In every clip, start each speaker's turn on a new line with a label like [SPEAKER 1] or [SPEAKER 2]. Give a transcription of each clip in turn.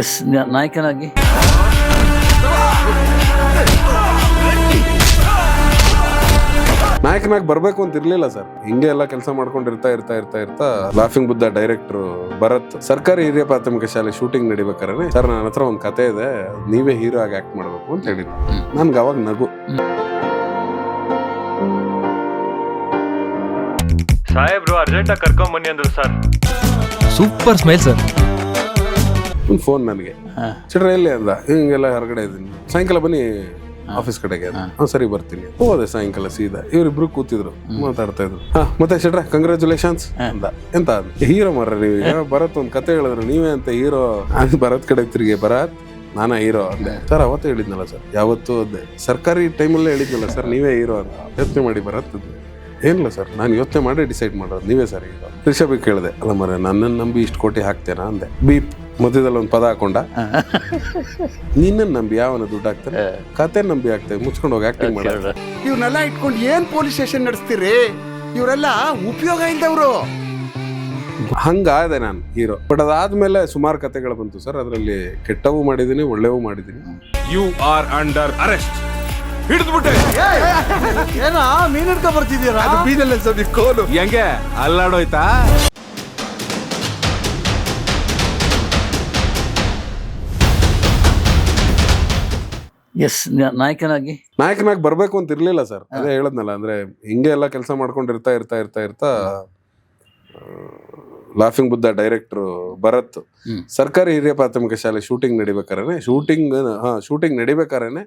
[SPEAKER 1] S ನಾಯಕನಾಗಿ
[SPEAKER 2] ನಾಯಕನಾಗಿ ಬರ್ಬೇಕು ಅಂತ ಇರ್ಲಿಲ್ಲ ಸರ್. ಹಿಂಗೆ ಎಲ್ಲ ಕೆಲಸ ಮಾಡ್ಕೊಂಡು ಇರ್ತಾ ಲಾಫಿಂಗ್ ಬುದ್ಧ ಡೈರೆಕ್ಟರ್ ಭರತ್ ಸರ್ಕಾರಿ ಹಿರಿಯ ಪ್ರಾಥಮಿಕ ಶಾಲೆ ಶೂಟಿಂಗ್ ನಡಿಬೇಕಾರೆ ಸರ್ ನನ್ನ ಹತ್ರ ಒಂದು ಕತೆ ಇದೆ, ನೀವೇ ಹೀರೋ ಆಗಿ ಆಕ್ಟ್ ಮಾಡ್ಬೇಕು ಅಂತ ಹೇಳಿದ್ರು. ನನ್ಗೆ ಅವಾಗ ನಗು.
[SPEAKER 3] ಸಾಹೇಬ್ರು ಅರ್ಜೆಂಟ್ ಆಗಿ ಕರ್ಕೊಂಡ್ ಬನ್ನಿ ಅಂದ್ರು ಸರ್.
[SPEAKER 4] Super smile sir.
[SPEAKER 2] ಒಂದು ಫೋನ್ ನನಗೆ, ಚಿಟ್ರ ಎಲ್ಲಿ ಅಂದ, ಹಿಂಗೆಲ್ಲ ಹೊರಗಡೆ ಇದ್ದೀನಿ, ಸಾಯಂಕಾಲ ಬನ್ನಿ ಆಫೀಸ್ ಕಡೆಗೆ. ಸರಿ ಬರ್ತೀನಿ. ಹೋದೆ ಸಾಯಂಕಾಲ ಸೀದಾ. ಇವರಿಬ್ರು ಕೂತಿದ್ರು, ಮಾತಾಡ್ತಾ ಇದ್ರು. ಮತ್ತೆ ಶೆಟ್ರ ಕಂಗ್ರಾಚುಲೇಷನ್ಸ್ ಅಂದ. ಎಂತ ಹೀರೋ ಮಾರ್ರ ನೀವು, ಭರತ್ ಒಂದ್ ಕತೆ ಹೇಳಿದ್ರು, ನೀವೇ ಅಂತ ಹೀರೋ. ಭರತ್ ಕಡೆ ತಿರುಗಿ, ಭರತ್ ನಾನಾ ಹೀರೋ ಅಂದೆ. ಸರ್ ಅವತ್ತೇ ಹೇಳಿದ್ನಲ್ಲ ಸರ್, ಯಾವತ್ತೂ ಅದೇ ಸರ್ಕಾರಿ ಟೈಮಲ್ಲೇ ಹೇಳಿದ್ನಲ್ಲ ಸರ್, ನೀವೇ ಹೀರೋ ಅಂತ. ಯೋಚನೆ ಮಾಡಿ ಭರತ್ ಏನಿಲ್ಲ ಸರ್, ನಾನು ಯೋಚನೆ ಮಾಡಿ ಡಿಸೈಡ್ ಮಾಡೋದು, ನೀವೇ ಸರ್ ಹೀರೋ. ರಿಷಭಿಗೆ ಕೇಳಿದೆ, ಅಲ್ಲ ಮರ ನನ್ನನ್ನು ನಂಬಿ ಇಷ್ಟು ಕೋಟಿ ಹಾಕ್ತೇನಾ ಅಂದೆ. ಬೀಪ್ ಮಧ್ಯದಲ್ಲಿ ಒಂದು ಪದ ಹಾಕೊಂಡ, ನಿನ್ನನ್ನು ನಂಬಿ ಯಾವನ ದುಡ್ಡು ಹಾಕ್ತಾನೆ, ಕತೆ ನಂಬಿ ಹಾಕ್ತೇವೆ, ಮುಚ್ಕೊಂಡು ಹೋಗಿ ಆಕ್ಟಿಂಗ್ ಮಾಡೋದು.
[SPEAKER 5] ಇವ್ರನ್ನೆಲ್ಲ ಇಟ್ಕೊಂಡು ಏನ್ ಪೊಲೀಸ್ ಸ್ಟೇಷನ್ ನಡೆಸ್ತೀರಿ? ಇವರೆಲ್ಲ ಉಪಯೋಗ ಇಲ್ದವ್ರು.
[SPEAKER 2] ಹಂಗಾದೆ ನಾನು ಹೀರೋ. ಬಟ್ ಅದಾದ್ಮೇಲೆ ಸುಮಾರು ಕತೆಗಳು ಬಂತು ಸರ್. ಅದರಲ್ಲಿ ಕೆಟ್ಟವು ಮಾಡಿದ್ದೀನಿ, ಒಳ್ಳೆವು ಮಾಡಿದ್ದೀನಿ.
[SPEAKER 6] You are under arrest. ಹಿಡಿದ್ಬಿಟ್ಟೆ.
[SPEAKER 5] ಏನ ಮೀನ್ ಹಿಡ್ಕೊ ಬರ್ತಿದ್ದೀರಾ?
[SPEAKER 6] ಅದು ಬೀದಲ್ಲ ಸರ್, ಕೋಲು ಹೆಂಗೆ ಅಲ್ಲಾಡೋಯ್ತಾ?
[SPEAKER 1] ಎಸ್ ನಾಯಕನಾಗಿ
[SPEAKER 2] ಬರ್ಬೇಕು ಅಂತ ಇರ್ಲಿಲ್ಲ ಸರ್. ಅದೇ ಹೇಳದ್ನಲ್ಲ, ಅಂದ್ರೆ ಹಿಂಗೆ ಎಲ್ಲ ಕೆಲಸ ಮಾಡ್ಕೊಂಡು ಇರ್ತಾ ಲಾಫಿಂಗ್ ಬುದ್ಧ ಡೈರೆಕ್ಟರ್ ಭರತ್ ಸರ್ಕಾರಿ ಹಿರಿಯ ಪ್ರಾಥಮಿಕ ಶಾಲೆ ಶೂಟಿಂಗ್ ನಡಿಬೇಕಾರೇನೆ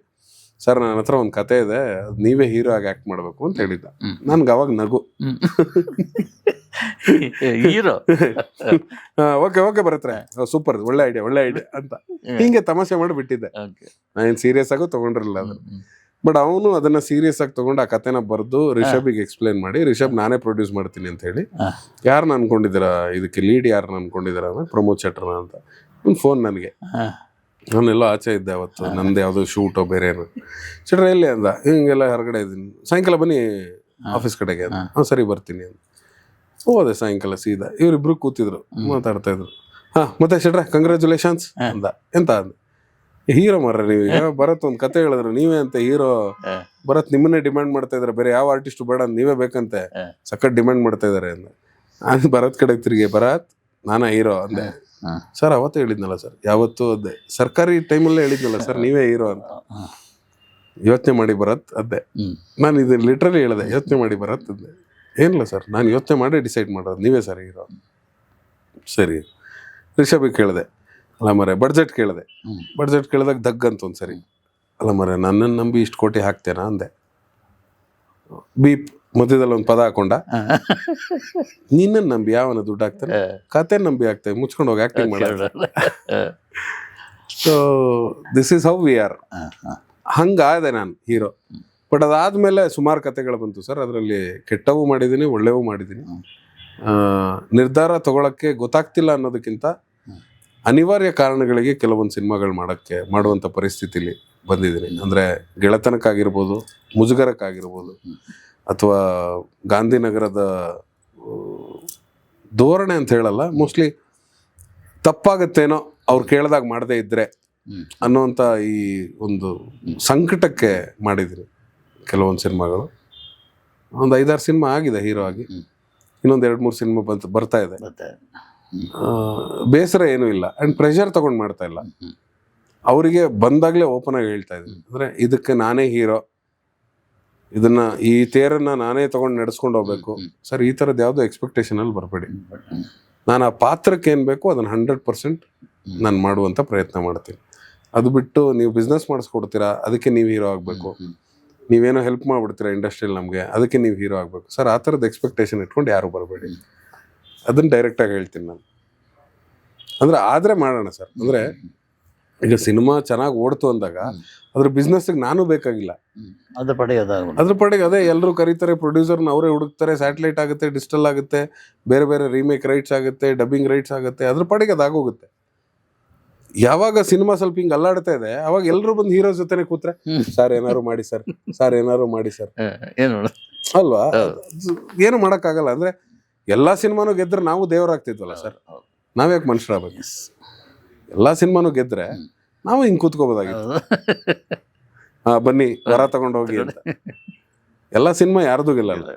[SPEAKER 2] ಸರ್ ನನ್ನ ಹತ್ರ ಒಂದು ಕತೆ ಇದೆ, ನೀವೇ ಹೀರೋ ಆಗಿ ಆಕ್ಟ್ ಮಾಡ್ಬೇಕು ಅಂತ ಹೇಳಿದ್ದ. ನನ್ಗೆ ಅವಾಗ ನಗು.
[SPEAKER 1] ಹೀರೋ
[SPEAKER 2] ಓಕೆ ಬರತ್ರೆ, ಸೂಪರ್, ಒಳ್ಳೆ ಐಡಿಯಾ ಅಂತ ಹಿಂಗೆ ತಮಾಷೆ ಮಾಡಿ ಬಿಟ್ಟಿದ್ದೆ. ನಾನೇನು ಸೀರಿಯಸ್ ಆಗು ತಗೊಂಡಿರಲಿಲ್ಲ ಅದನ್ನ. ಬಟ್ ಅವನು ಅದನ್ನ ಸೀರಿಯಸ್ ಆಗಿ ತಗೊಂಡು ಆ ಕತೆನ ಬರೆದು ರಿಷಭಿಗೆ ಎಕ್ಸ್ಪ್ಲೇನ್ ಮಾಡಿ, ರಿಷಬ್ ನಾನೇ ಪ್ರೊಡ್ಯೂಸ್ ಮಾಡ್ತೀನಿ ಅಂತ ಹೇಳಿ, ಯಾರನ್ನ ಅನ್ಕೊಂಡಿದ್ದೀರಾ ಇದಕ್ಕೆ ಲೀಡ್, ಯಾರನ್ನ ಅನ್ಕೊಂಡಿದ್ದೀರಾ ಅಂದ್ರೆ ಪ್ರಮೋದ್ ಚಟ್ರನ ಅಂತ. ಒಂದು ಫೋನ್ ನನಗೆ, ನಾನೆಲ್ಲೋ ಆಚೆ ಇದ್ದೆ ಅವತ್ತು, ನಂದು ಯಾವುದೋ ಶೂಟೋ ಬೇರೆ ಏನು. ಚಿಟ್ರ ಎಲ್ಲಿ ಅಂದ, ಹಿಂಗೆಲ್ಲ ಹೊರಗಡೆ ಇದ್ದೀನಿ, ಸಾಯಂಕಾಲ ಬನ್ನಿ ಆಫೀಸ್ ಕಡೆಗೆ. ಸರಿ ಬರ್ತೀನಿ ಅಂತ. ಹೋದೆ ಸಾಯಂಕಾಲ ಸೀದಾ. ಇವರಿಬ್ರು ಕೂತಿದ್ರು, ಮಾತಾಡ್ತಾ ಇದ್ರು. ಮತ್ತೆ ಶೆಟ್ರ ಕಂಗ್ರಾಚುಲೇಷನ್ಸ್ ಅಂದ. ಎಂತ ಅಂದ, ಹೀರೋ ಮಾರ್ರ ನೀವು, ಭರತ್ ಒಂದ್ ಕತೆ ಹೇಳಿದ್ರು, ನೀವೇ ಅಂತ ಹೀರೋ. ಭರತ್ ನಿಮ್ಮನ್ನೇ ಡಿಮ್ಯಾಂಡ್ ಮಾಡ್ತಾ ಇದಾರೆ, ಬೇರೆ ಯಾವ ಆರ್ಟಿಸ್ಟ್ ಬೇಡ, ನೀವೇ ಬೇಕಂತೆ, ಸಖತ್ ಡಿಮ್ಯಾಂಡ್ ಮಾಡ್ತಾ ಇದಾರೆ ಅಂದ. ನಾನು ಭರತ್ ಕಡೆ ತಿರುಗಿ, ಭರತ್ ನಾನಾ ಹೀರೋ ಅಂದೆ. ಸರ್ ಅವತ್ತೇ ಹೇಳಿದ್ನಲ್ಲ ಸರ್, ಯಾವತ್ತೂ ಅದೇ ಸರ್ಕಾರಿ ಟೈಮಲ್ಲೇ ಹೇಳಿದ್ನಲ್ಲ ಸರ್, ನೀವೇ ಹೀರೋ ಅಂತ. ಯೋಚನೆ ಮಾಡಿ ಭರತ್ ಅದೇ. ನಾನು ಇದು ಲಿಟ್ರಲಿ ಹೇಳಿದೆ, ಯೋಚನೆ ಮಾಡಿ ಭರತ್ ಅದೇ. ಏನಿಲ್ಲ ಸರ್, ನಾನು ಯೋಚನೆ ಮಾಡಿ ಡಿಸೈಡ್ ಮಾಡೋದು, ನೀವೇ ಸರ್ ಹೀರೋ. ಸರಿ. ರಿಷಭಿಗೆ ಕೇಳಿದೆ, ಅಲ್ಲ ಮರೆ ಬಡ್ಜೆಟ್ ಕೇಳಿದಾಗ ದಗ್ ಅಂತ ಒಂದ್ಸರಿ, ಅಲ್ಲ ಮರೆ ನನ್ನನ್ನು ನಂಬಿ ಇಷ್ಟು ಕೋಟಿ ಹಾಕ್ತೇನಾ ಅಂದೆ. ಬೀಪ್ ಮಧ್ಯದಲ್ಲಿ ಒಂದು ಪದ ಹಾಕೊಂಡ, ನಿನ್ನನ್ನು ನಂಬಿ ಯಾವನ ದುಡ್ಡು ಹಾಕ್ತಾನೆ, ಕತೆ ನಂಬಿ ಹಾಕ್ತೇವೆ, ಮುಚ್ಕೊಂಡು ಹೋಗಿ ಆಕ್ಟಿಂಗ್ ಮಾಡೋದು. So this is how we are. ಹಂಗಾದೆ ನಾನು ಹೀರೋ. ಬಟ್ ಅದಾದ್ಮೇಲೆ ಸುಮಾರು ಕತೆಗಳು ಬಂತು ಸರ್. ಅದರಲ್ಲಿ ಕೆಟ್ಟವು ಮಾಡಿದ್ದೀನಿ, ಒಳ್ಳೆವು ಮಾಡಿದ್ದೀನಿ. ನಿರ್ಧಾರ ತಗೊಳಕ್ಕೆ ಗೊತ್ತಾಗ್ತಿಲ್ಲ ಅನ್ನೋದಕ್ಕಿಂತ ಅನಿವಾರ್ಯ ಕಾರಣಗಳಿಗೆ ಕೆಲವೊಂದು ಸಿನಿಮಾಗಳು ಮಾಡುವಂಥ ಪರಿಸ್ಥಿತಿಲಿ ಬಂದಿದ್ದೀನಿ. ಅಂದರೆ ಗೆಳೆತನಕ್ಕಾಗಿರ್ಬೋದು, ಮುಜುಗರಕ್ಕಾಗಿರ್ಬೋದು, ಅಥವಾ ಗಾಂಧಿನಗರದ ಧೋರಣೆ ಅಂತ ಹೇಳಲ್ಲ, ಮೋಸ್ಟ್ಲಿ ತಪ್ಪಾಗತ್ತೇನೋ ಅವ್ರು ಕೇಳಿದಾಗ ಮಾಡದೇ ಇದ್ರೆ ಅನ್ನೋಂಥ ಈ ಒಂದು ಸಂಕಟಕ್ಕೆ ಮಾಡಿದ್ದೀನಿ ಕೆಲವೊಂದು ಸಿನಿಮಾಗಳು. ಒಂದು 5-6 ಸಿನಿಮಾ ಆಗಿದೆ ಹೀರೋ ಆಗಿ, ಇನ್ನೊಂದು 2-3 ಸಿನಿಮಾ ಬರ್ತಾ ಇದೆ. ಬೇಸರ ಏನೂ ಇಲ್ಲ, ಆ್ಯಂಡ್ ಪ್ರೆಷರ್ ತಗೊಂಡು ಮಾಡ್ತಾ ಇಲ್ಲ. ಅವರಿಗೆ ಬಂದಾಗಲೇ ಓಪನ್ ಆಗಿ ಹೇಳ್ತಾ ಇದ್ದೀನಿ, ಅಂದರೆ ಇದಕ್ಕೆ ನಾನೇ ಹೀರೋ, ಇದನ್ನ ಈ ತೇರನ್ನ ನಾನೇ ತಗೊಂಡು ನಡೆಸ್ಕೊಂಡು ಹೋಗ್ಬೇಕು ಸರ್. ಈ ಥರದ್ದು ಯಾವುದೋ ಎಕ್ಸ್ಪೆಕ್ಟೇಷನ್ ಅಲ್ಲಿ ಬರಬೇಡಿ. ನಾನು ಆ ಪಾತ್ರಕ್ಕೆ ಏನು ಬೇಕು ಅದನ್ನು 100% ನಾನು ಮಾಡುವಂಥ ಪ್ರಯತ್ನ ಮಾಡ್ತೀನಿ. ಅದು ಬಿಟ್ಟು ನೀವು ಬಿಸ್ನೆಸ್ ಮಾಡಿಸ್ಕೊಡ್ತೀರಾ, ಅದಕ್ಕೆ ನೀವು ಹೀರೋ ಆಗಬೇಕು, ನೀವೇನೋ ಹೆಲ್ಪ್ ಮಾಡಿಬಿಡ್ತೀರಾ ಇಂಡಸ್ಟ್ರಿಯಲ್ಲಿ ನಮಗೆ, ಅದಕ್ಕೆ ನೀವು ಹೀರೋ ಆಗಬೇಕು ಸರ್. ಆ ಥರದ್ದು ಎಕ್ಸ್ಪೆಕ್ಟೇಷನ್ ಇಟ್ಕೊಂಡು ಯಾರು ಬರಬೇಡಿ. ಅದನ್ನು ಡೈರೆಕ್ಟಾಗಿ ಹೇಳ್ತೀನಿ ನಾನು. ಅಂದರೆ ಆದರೆ ಮಾಡೋಣ ಸರ್. ಅಂದರೆ ಈಗ ಸಿನಿಮಾ ಚೆನ್ನಾಗಿ ಓಡ್ತು ಅಂದಾಗ ಅದ್ರ ಬಿಸ್ನೆಸ್ಗೆ ನಾನು ಬೇಕಾಗಿಲ್ಲ, ಅದ್ರ ಪಡೆಗೆ ಅದೇ ಎಲ್ಲರೂ ಕರೀತಾರೆ, ಪ್ರೊಡ್ಯೂಸರ್ನ ಅವರೇ ಹುಡುಕ್ತಾರೆ, ಸ್ಯಾಟಲೈಟ್ ಆಗುತ್ತೆ, ಡಿಜಿಟಲ್ ಆಗುತ್ತೆ, ಬೇರೆ ಬೇರೆ ರೀಮೇಕ್ ರೈಟ್ಸ್ ಆಗುತ್ತೆ, ಡಬ್ಬಿಂಗ್ ರೈಟ್ಸ್ ಆಗುತ್ತೆ, ಅದ್ರ ಪಡೆಗೆ ಅದಾಗೋಗುತ್ತೆ. ಯಾವಾಗ ಸಿನಿಮಾ ಸ್ವಲ್ಪ ಹಿಂಗೆ ಅಲ್ಲಾಡ್ತಾ ಇದೆ, ಅವಾಗ ಎಲ್ಲರೂ ಬಂದು ಹೀರೋ ಜೊತೆನೆ ಕೂತ್ರೆ, ಸರ್ ಏನಾರು ಮಾಡಿ ಸರ್, ಏನಾರು ಮಾಡಿ ಸರ್ ಅಲ್ವಾ? ಏನು ಮಾಡೋಕ್ಕಾಗಲ್ಲ. ಅಂದರೆ ಎಲ್ಲ ಸಿನಿಮಾನು ಗೆದ್ರೆ ನಾವು ದೇವರಾಗ್ತಿದ್ವಲ್ಲ ಸರ್, ನಾವ್ಯಾಕೆ ಮನುಷ್ಯರಾಗಬೇಕು? ಎಲ್ಲಾ ಸಿನಿಮಾನು ಗೆದ್ರೆ ನಾವು ಹಿಂಗ್ ಕೂತ್ಕೋಬೋದಾಗಿತ್ತು. ಬನ್ನಿ ವರ ತಗೊಂಡು ಹೋಗಿ ಅಂತ. ಎಲ್ಲಾ ಸಿನಿಮಾ ಯಾರ್ದು ಗೆಲ್ಲಲ್ಲ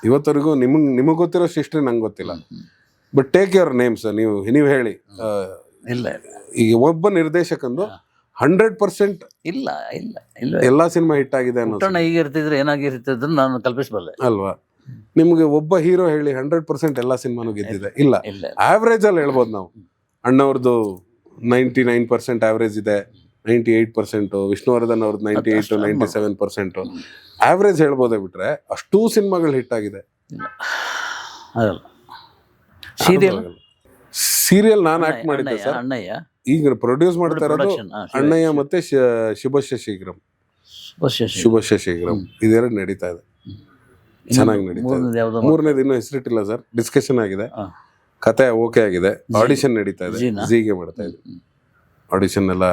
[SPEAKER 2] ಇವತ್ತವರೆಗೂ. ನಿಮಗ್ ಗೊತ್ತಿರೋ ಹಿಸ್ಟ್ರಿ ನಂಗೆ ಗೊತ್ತಿಲ್ಲ. But take your names. ನೀವು ಹೇಳಿ.
[SPEAKER 1] ಇಲ್ಲ
[SPEAKER 2] ಈಗ ಒಬ್ಬ ನಿರ್ದೇಶಕಂದು 100%
[SPEAKER 1] ಇಲ್ಲ ಇಲ್ಲ ಇಲ್ಲ
[SPEAKER 2] ಎಲ್ಲಾ ಸಿನಿಮಾ ಹಿಟ್ ಆಗಿದೆ ಅನ್ನೋದು
[SPEAKER 1] ಪುಟ್ಟಣ್ಣ ಈಗ ಇರ್ತಿದ್ರೆ ಏನಾಗಿರ್ತಿದ್ರು ನಾನು ಕಲ್ಪಿಸಬಲ್ಲೆ
[SPEAKER 2] ಅಲ್ವಾ? ನಿಮ್ಗೆ ಒಬ್ಬ ಹೀರೋ ಹೇಳಿ 100% ಎಲ್ಲಾ ಸಿನಿಮಾನು ಗೆದ್ದಿದೆ? ಇಲ್ಲ.
[SPEAKER 1] ಇಲ್ಲ
[SPEAKER 2] ಆವ್ರೇಜ್ ಅಲ್ಲಿ ಹೇಳ್ಬೋದು ನಾವು. ಅಣ್ಣವ್ರದ್ದು 99% ಆವ್ರೇಜ್ ಇದೆ, 98%. ವಿಷ್ಣುವರ್ಧನ್ ಅವ್ರದ್ದು 98 97%. ಆವ್ರೇಜ್ ಹೇಳ್ಬೋದೇ ಬಿಟ್ರೆ ಅಷ್ಟೂ ಸಿನಿಮಾಗಳು ಹಿಟ್ ಆಗಿದೆ.
[SPEAKER 1] ಅದಲ್ಲ ಸೀರಿಯಲ್
[SPEAKER 2] ನಾನು ಆಕ್ಟ್ ಮಾಡಿದ್ದೆ ಸರ್.
[SPEAKER 1] ಅಣ್ಣಯ್ಯ
[SPEAKER 2] ಈಗ ಪ್ರೊಡ್ಯೂಸ್ ಮಾಡ್ತಾ ಇರೋದು
[SPEAKER 1] production,
[SPEAKER 2] ಅಣ್ಣಯ್ಯ ಮತ್ತೆ ಶುಭಶ್ಯ ಶೀಘ್ರಂ. ಶುಭಶ್ಯ ಶೀಘ್ರಂ ಇದೆರಡು ನಡೀತಾ ಇದೆ, ಚೆನ್ನಾಗಿ ನಡೀತಾ ಇದೆ. ಮೂರನೇದು ಇನ್ನೂ ಹೆಸರಿಟ್ಟಿಲ್ಲ ಸರ್, ಡಿಸ್ಕಷನ್ ಆಗಿದೆ, ಕತೆ ಓಕೆ ಆಗಿದೆ, ಆಡಿಷನ್ ನಡೀತಾ ಇದೆ, ಝೀಗೆ ಮಾಡ್ತಾ ಇದೆ. ಆಡಿಷನ್ ಎಲ್ಲ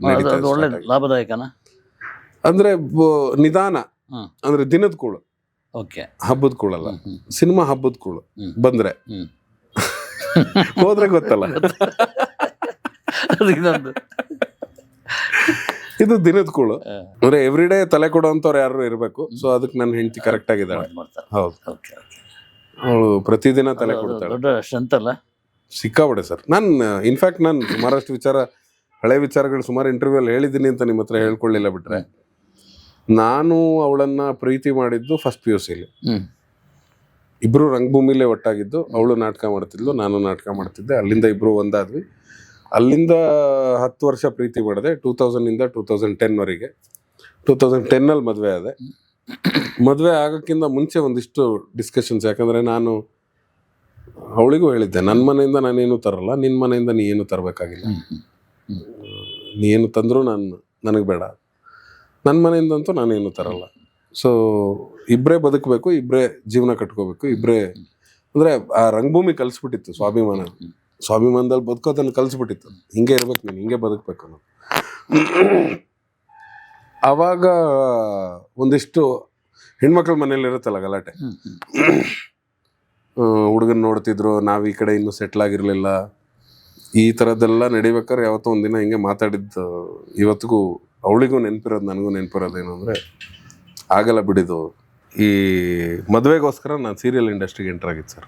[SPEAKER 2] ನಡೀತಾ ಇದೆ.
[SPEAKER 1] ಒಳ್ಳೆ ಲಾಭದಾಯಕನ
[SPEAKER 2] ಅಂದ್ರೆ ನಿಧಾನ, ಅಂದ್ರೆ ದಿನದ ಕೂಳು,
[SPEAKER 1] ಓಕೆ,
[SPEAKER 2] ಹಬ್ಬದ ಕೂಳಲ್ಲ. ಸಿನಿಮಾ ಹಬ್ಬದ ಕೂಳು ಬಂದ್ರೆ ಹೋದ್ರೆ ಗೊತ್ತಲ್ಲ. ಇದು ದಿನದ ಕೂಳು ಅಂದ್ರೆ ಎವ್ರಿ ಡೇ ತಲೆ ಕೊಡುವಂತವ್ರು ಯಾರು ಇರ್ಬೇಕು. ಸೊ ಅದಕ್ಕೆ ನನ್ನ ಹೆಂಡತಿ ಕರೆಕ್ಟ್ ಆಗಿದ್ದಾಳೆ. ಹೌದು, ಅವಳು ಪ್ರತಿದಿನ ತಲೆ ಕೊಡ್ತಾಳೆ.
[SPEAKER 1] ದೊಡ್ಡ ಸ್ಟ್ರೆಂತ್ ಅಲ್ಲ,
[SPEAKER 2] ಸಿಕ್ಕಾಬಿಡೆ ಸರ್. ಇನ್ಫ್ಯಾಕ್ಟ್ ನಾನು ಸುಮಾರಷ್ಟು ಹಳೆ ವಿಚಾರಗಳು ಸುಮಾರು ಇಂಟರ್ವ್ಯೂ ಅಲ್ಲಿ ಹೇಳಿದ್ದೀನಿ ಅಂತ ನಿಮ್ಮ ಹತ್ರ ಹೇಳ್ಕೊಳ್ಳಿಲ್ಲ. ಬಿಟ್ರೆ ನಾನು ಅವಳನ್ನ ಪ್ರೀತಿ ಮಾಡಿದ್ದು ಫಸ್ಟ್ PUC ಲಿ. ಇಬ್ರು ರಂಗಭೂಮಿಲೇ ಒಟ್ಟಾಗಿದ್ದು. ಅವಳು ನಾಟಕ ಮಾಡ್ತಿದ್ಲು, ನಾನು ನಾಟಕ ಮಾಡ್ತಿದ್ದೆ. ಅಲ್ಲಿಂದ ಇಬ್ರು ಒಂದಾದ್ವಿ. ಅಲ್ಲಿಂದ 10 ವರ್ಷ ಪ್ರೀತಿ ಮಾಡಿದೆ, 2000 ಇಂದ 2010 ವರೆಗೆ. 2010 ಅಲ್ಲಿ ಮದುವೆ ಆದೆ. ಮದುವೆ ಆಗೋಕ್ಕಿಂತ ಮುಂಚೆ ಒಂದಿಷ್ಟು ಡಿಸ್ಕಷನ್ಸ್. ಯಾಕಂದ್ರೆ ನಾನು ಅವಳಿಗೂ ಹೇಳಿದ್ದೆ, ನನ್ನ ಮನೆಯಿಂದ ನಾನೇನು ತರಲ್ಲ, ನಿನ್ನ ಮನೆಯಿಂದ ನೀ ಏನು ತರಬೇಕಾಗಿಲ್ಲ, ನೀ ಏನು ತಂದರೂ ನನಗೆ ಬೇಡ, ನನ್ನ ಮನೆಯಿಂದಂತೂ ನಾನೇನು ತರಲ್ಲ. ಸೊ ಇಬ್ಬರೇ ಬದುಕಬೇಕು, ಇಬ್ಬರೇ ಜೀವನ ಕಟ್ಕೋಬೇಕು, ಇಬ್ಬರೇ. ಅಂದರೆ ಆ ರಂಗಭೂಮಿ ಕಲಿಸ್ಬಿಟ್ಟಿತ್ತು ಸ್ವಾಭಿಮಾನದಲ್ಲಿ ಬದುಕೋದನ್ನು ಕಲಿಸ್ಬಿಟ್ಟಿತ್ತು. ಹಿಂಗೆ ಇರ್ಬೇಕು ನೀನು, ಹಿಂಗೆ ಬದುಕಬೇಕು ಅನ್ನೋದು. ಆವಾಗ ಒಂದಿಷ್ಟು ಹೆಣ್ಮಕ್ಳ ಮನೇಲಿ ಇರುತ್ತಲ್ಲ ಗಲಾಟೆ. ಹುಡುಗನ್ ನೋಡ್ತಿದ್ರು, ನಾವು ಈ ಕಡೆ ಇನ್ನೂ ಸೆಟ್ಲ್ ಆಗಿರಲಿಲ್ಲ. ಈ ಥರದ್ದೆಲ್ಲ ನಡಿಬೇಕಾದ್ರೆ ಯಾವತ್ತೋ ಒಂದಿನ ಹಿಂಗೆ ಮಾತಾಡಿದ್ದು ಇವತ್ತಿಗೂ ಅವಳಿಗೂ ನೆನಪಿರೋದು, ನನಗೂ ನೆನಪಿರೋದೇನು ಅಂದರೆ, ಆಗಲ್ಲ ಬಿಡಿದು. ಈ ಮದುವೆಗೋಸ್ಕರ ನಾನು ಸೀರಿಯಲ್ ಇಂಡಸ್ಟ್ರಿಗೆ ಎಂಟರ್ ಆಗಿದ್ದು ಸರ್.